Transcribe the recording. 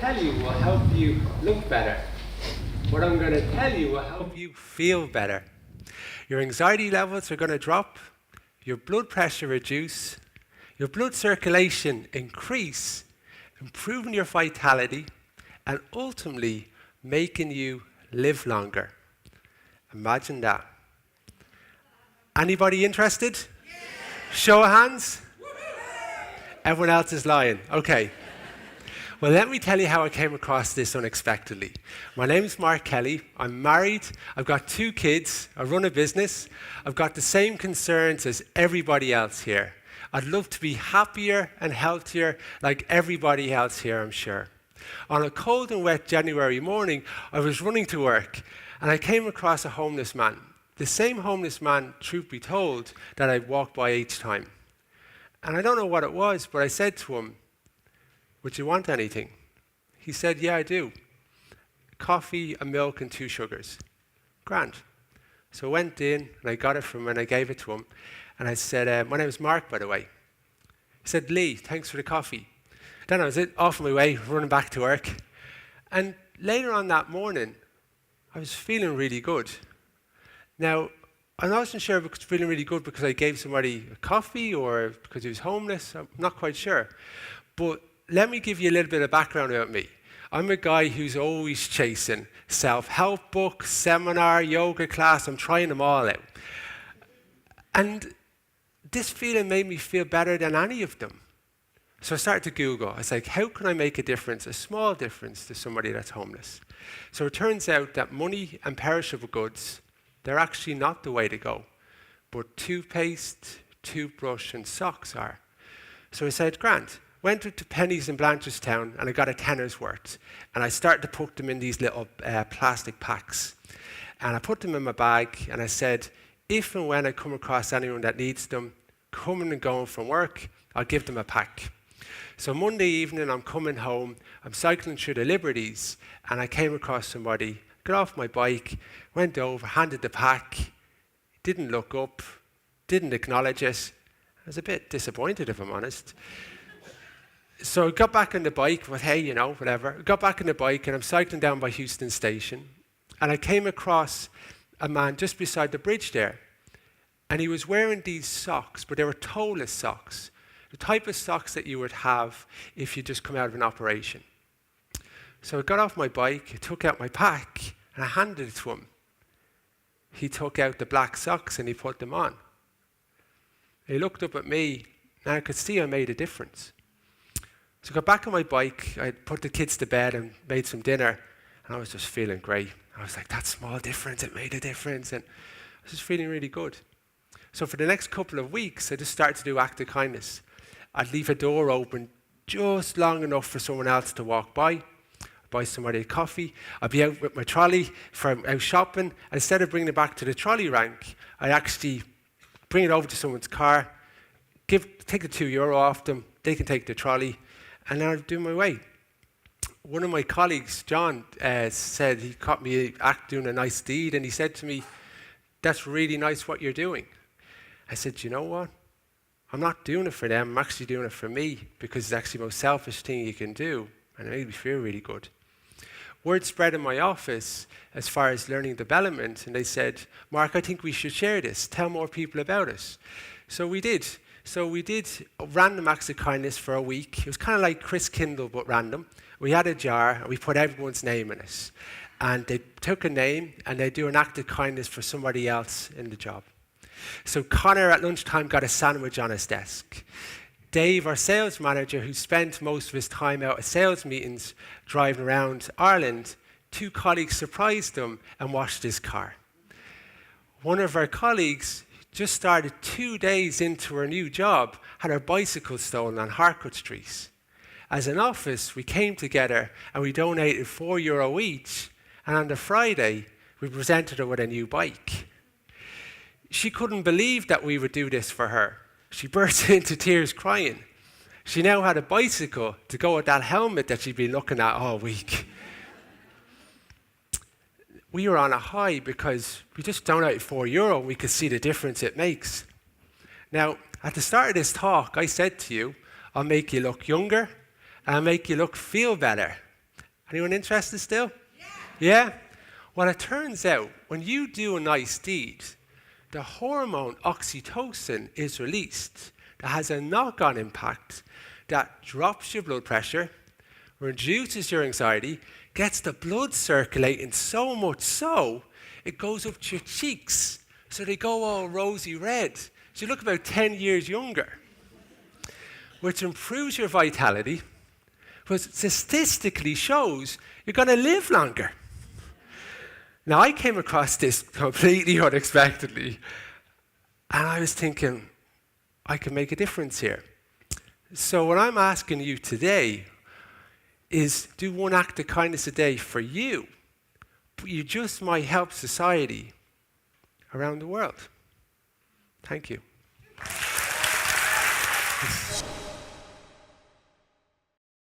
tell you will help you look better. What I'm going to tell you will help you feel better. Your anxiety levels are going to drop, your blood pressure reduce, your blood circulation increase, improving your vitality, and ultimately making you live longer. Imagine that. Anybody interested? Yeah. Show of hands. Everyone else is lying. Okay. Well, let me tell you how I came across this unexpectedly. My name's Mark Kelly. I'm married. I've got 2 kids. I run a business. I've got the same concerns as everybody else here. I'd love to be happier and healthier like everybody else here, I'm sure. On a cold and wet January morning, I was running to work and I came across a homeless man. The same homeless man, truth be told, that I'd walk by each time. And I don't know what it was, but I said to him, "Would you want anything?" He said, "Yeah, I do. Coffee, a milk, and 2 sugars." Grand. So I went in and I got it from him and I gave it to him. And I said, "My name is Mark, by the way." He said, "Lee, thanks for the coffee." Then I was off my way, running back to work. And later on that morning, I was feeling really good. Now, I wasn't sure if I was feeling really good because I gave somebody a coffee or because he was homeless. I'm not quite sure. But let me give you a little bit of background about me. I'm a guy who's always chasing self-help books, seminar, yoga class. I'm trying them all out. And this feeling made me feel better than any of them. So I started to Google. I was like, how can I make a difference, a small difference to somebody that's homeless? So it turns out that money and perishable goods, they're actually not the way to go. But toothpaste, toothbrush, and socks are. So I said, grand. Went to Penny's in Blanchardstown and I got a tenner's worth. And I started to put them in these little plastic packs. And I put them in my bag and I said, if and when I come across anyone that needs them, coming and going from work, I'll give them a pack. So Monday evening, I'm coming home, I'm cycling through the Liberties, and I came across somebody, got off my bike, went over, handed the pack, didn't look up, didn't acknowledge it. I was a bit disappointed, if I'm honest. So I got back on the bike, but hey, you know, whatever. I got back on the bike, and I'm cycling down by Houston Station, and I came across a man just beside the bridge there, and he was wearing these socks, but they were toeless socks. The type of socks that you would have if you just come out of an operation. So I got off my bike, I took out my pack, and I handed it to him. He took out the black socks and he put them on. He looked up at me, and I could see I made a difference. So I got back on my bike, I put the kids to bed and made some dinner, and I was just feeling great. I was like, that small difference, it made a difference, and I was just feeling really good. So for the next couple of weeks, I just started to do acts of kindness. I'd leave a door open just long enough for someone else to walk by, buy somebody a coffee. I'd be out with my trolley out shopping. And instead of bringing it back to the trolley rank, I'd actually bring it over to someone's car, take the €2 off them, they can take the trolley, and then I'd do my way. One of my colleagues, John, said he caught me doing a nice deed, and he said to me, "That's really nice what you're doing." I said, "You know what? I'm not doing it for them, I'm actually doing it for me because it's actually the most selfish thing you can do, and it made me feel really good." Word spread in my office as far as learning development, and they said, "Mark, I think we should share this, tell more people about it." So we did. So we did random acts of kindness for a week. It was kind of like Chris Kindle, but random. We had a jar, and we put everyone's name in it. And they took a name, and they do an act of kindness for somebody else in the job. So Connor at lunchtime got a sandwich on his desk. Dave, our sales manager, who spent most of his time out at sales meetings driving around Ireland, 2 colleagues surprised him and washed his car. One of our colleagues just started 2 days into her new job, had her bicycle stolen on Harcourt Street. As an office, we came together and we donated €4 each, and on the Friday, we presented her with a new bike. She couldn't believe that we would do this for her. She burst into tears crying. She now had a bicycle to go with that helmet that she'd been looking at all week. We were on a high because we just donated €4 and we could see the difference it makes. Now, at the start of this talk, I said to you, I'll make you look younger and I'll make you feel better. Anyone interested still? Yeah? Well, it turns out when you do a nice deed, the hormone oxytocin is released that has a knock-on impact that drops your blood pressure, reduces your anxiety, gets the blood circulating so much so it goes up to your cheeks, so they go all rosy red. So you look about 10 years younger, which improves your vitality, but statistically shows you're going to live longer. Now, I came across this completely unexpectedly, and I was thinking, I can make a difference here. So what I'm asking you today is do one act of kindness a day for you, but you just might help society around the world. Thank you.